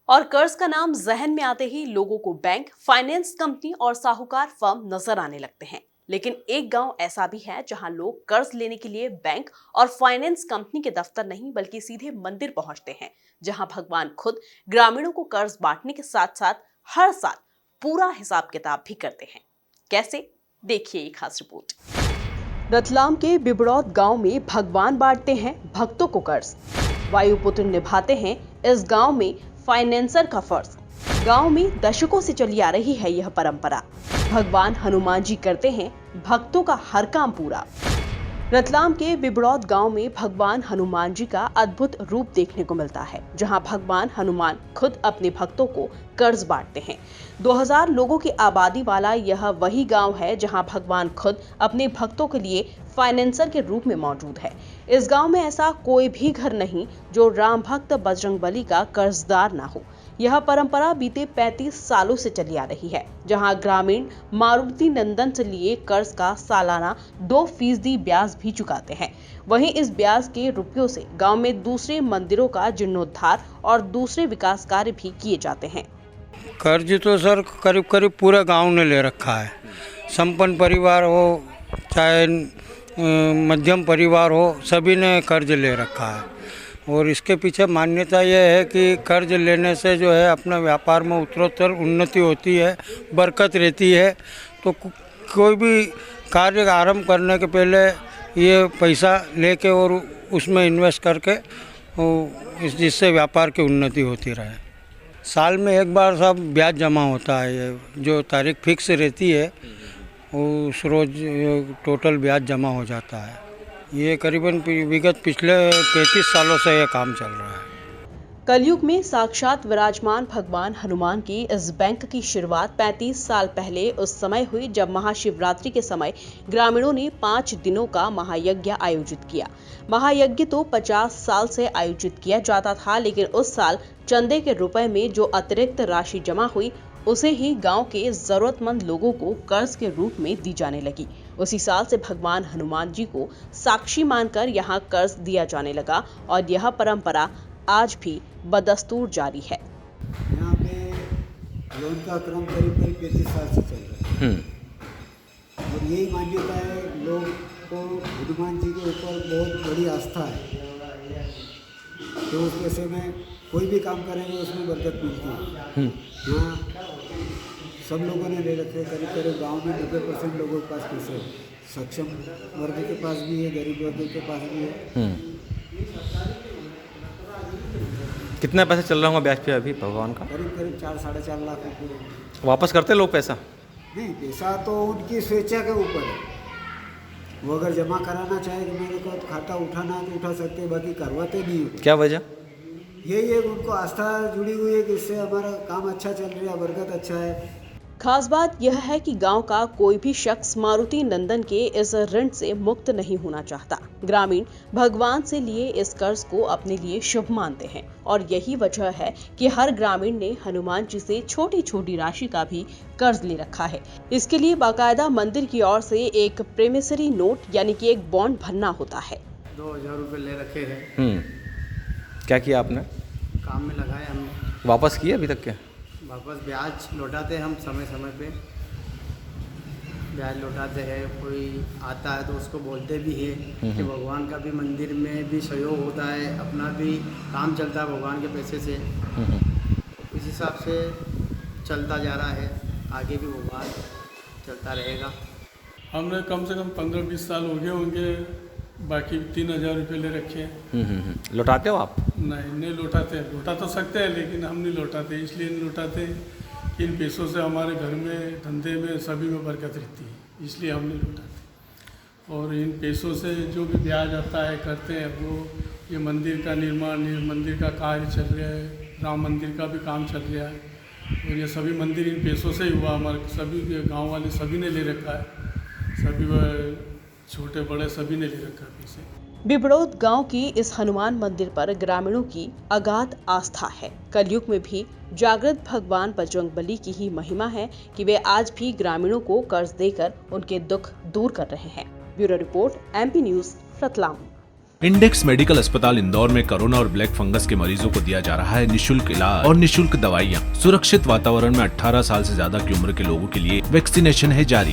और कर्ज का नाम जहन में आते ही लोगों को बैंक, फाइनेंस कंपनी और साहूकार फर्म नजर आने लगते हैं। लेकिन एक गांव ऐसा भी है जहां लोग कर्ज लेने के लिए बैंक और फाइनेंस कंपनी के दफ्तर नहीं बल्कि सीधे मंदिर पहुंचते हैं, जहां भगवान खुद ग्रामीणों को कर्ज बांटने के साथ साथ हर साल पूरा हिसाब किताब भी करते हैं। कैसे, देखिए ये खास रिपोर्ट। रतलाम के बिबड़ौद गांव में भगवान बांटते हैं भक्तों को कर्ज। वायुपुत्र निभाते हैं इस गांव में फाइनेंसर का फर्ज। गांव में दशकों से चली आ रही है यह परंपरा। भगवान हनुमान जी करते हैं भक्तों का हर काम पूरा। रतलाम के बिबड़ौद गांव में भगवान हनुमान जी का अद्भुत रूप देखने को मिलता है, जहां भगवान हनुमान खुद अपने भक्तों को कर्ज बांटते हैं। 2000 लोगों की आबादी वाला यह वही गांव है जहां भगवान खुद अपने भक्तों के लिए फाइनेंसर के रूप में मौजूद है। इस गांव में ऐसा कोई भी घर नहीं जो राम भक्त बजरंगबली का कर्जदार ना हो। यह परंपरा बीते 35 सालों से चली आ रही है, जहां ग्रामीण मारुति नंदन से लिए कर्ज का सालाना 2% ब्याज भी चुकाते हैं। वहीं इस ब्याज के रुपयों से गांव में दूसरे मंदिरों का जीर्णोद्धार और दूसरे विकास कार्य भी किए जाते हैं। कर्ज तो सर करीब करीब पूरे गांव ने ले रखा है। संपन्न परिवार हो चाहे मध्यम परिवार हो, सभी ने कर्ज ले रखा है। और इसके पीछे मान्यता यह है कि कर्ज लेने से जो है अपना व्यापार में उत्तरोत्तर उन्नति होती है, बरकत रहती है। तो कोई भी कार्य आरंभ करने के पहले ये पैसा लेके और उसमें इन्वेस्ट करके जिससे व्यापार की उन्नति होती रहे। साल में एक बार सब ब्याज जमा होता है, ये जो तारीख फिक्स रहती है उस रोज़ टोटल ब्याज जमा हो जाता है। ये करीबन विगत पिछले 35 सालों से ये काम चल रहा है। कलयुग में साक्षात विराजमान भगवान हनुमान की इस बैंक की शुरुआत 35 साल पहले उस समय हुई जब महाशिवरात्रि के समय ग्रामीणों ने 5 दिनों का महायज्ञ आयोजित किया। महायज्ञ तो 50 साल से आयोजित किया जाता था, लेकिन उस साल चंदे के रुपए में जो अतिरिक्त राशि जमा हुई उसे ही गांव के जरूरतमंद लोगों को कर्ज के रूप में दी जाने लगी। उसी साल से भगवान हनुमान जी को साक्षी मानकर यहाँ कर्ज दिया जाने लगा और यह परंपरा आज भी बदस्तूर जारी है। यहाँ पे लोन का क्रम करीब 35 साल से चल रहा है और यही मान्यता है, लोग को हनुमान जी के ऊपर बहुत बड़ी आस्था है। तो उस पैसे में कोई भी काम करेंगे उसमें बरकत मिलती है। यहाँ सब लोगों ने ले रखे, करीब करीब गाँव में 90% लोगों के पास पैसे, सक्षम वर्ग के पास भी है, गरीब वर्ग के पास भी है। कितना पैसा चल रहा होगा ब्याज पे अभी भगवान का? करीब करीब 4-4.5 लाख रुपये। वापस करते लोग पैसा? नहीं, पैसा तो उनकी स्वेच्छा के ऊपर है। वो अगर जमा कराना चाहे कि मेरे को खाता उठाना है तो उठा सकते हैं, बाकी करवाते नहीं है। क्या वजह? यही है, उनको आस्था जुड़ी हुई है कि इससे हमारा काम अच्छा चल रहा है, बरकत अच्छा है। खास बात यह है कि गांव का कोई भी शख्स मारुति नंदन के इस ऋण से मुक्त नहीं होना चाहता। ग्रामीण भगवान से लिए इस कर्ज को अपने लिए शुभ मानते हैं और यही वजह है कि हर ग्रामीण ने हनुमान जी से छोटी छोटी राशि का भी कर्ज ले रखा है। इसके लिए बाकायदा मंदिर की ओर से एक प्रेमिसरी नोट यानी कि एक बॉन्ड भरना होता है। 2000 रुपये ले रखे हैं। क्या किया आपने? काम में लगाए हमने। वापस किए अभी तक? क्या वापस ब्याज लौटाते हम समय समय पे ब्याज लौटाते हैं। कोई आता है तो उसको बोलते भी हैं कि भगवान का भी मंदिर में भी सहयोग होता है, अपना भी काम चलता है भगवान के पैसे से। इस हिसाब से चलता जा रहा है, आगे भी भगवान चलता रहेगा। हमने कम से कम 15-20 साल हो गए होंगे, बाकी 3000 रुपये ले रखे हैं। लौटाते हो आप? नहीं लौटाते। लौटा तो सकते हैं लेकिन हम नहीं लौटाते। इसलिए नहीं लौटाते, इन पैसों से हमारे घर में, धंधे में, सभी में बरकत रहती है, इसलिए हम नहीं लौटाते। और इन पैसों से जो भी ब्याज आता है करते हैं वो, ये मंदिर का निर्माण, ये मंदिर का कार्य चल रहा है, राम मंदिर का भी काम चल रहा है और ये सभी मंदिर इन पैसों से ही हुआ। हमारे सभी गाँव वाले सभी ने ले रखा है, सभी छोटे बड़े सभी ने ले रखा है पैसे। बिबड़ौद गांव की इस हनुमान मंदिर पर ग्रामीणों की अगाध आस्था है। कलयुग में भी जागृत भगवान बजरंगबली की ही महिमा है कि वे आज भी ग्रामीणों को कर्ज देकर उनके दुख दूर कर रहे हैं। Bureau report, MP news, Ratlam. Index medical अस्पताल इंदौर में कोरोना और ब्लैक फंगस के मरीजों को दिया जा रहा है निशुल्क इलाज और निशुल्क दवाइयाँ। सुरक्षित वातावरण में 18 साल से ज्यादा की उम्र के लोगों के लिए वैक्सीनेशन है जारी।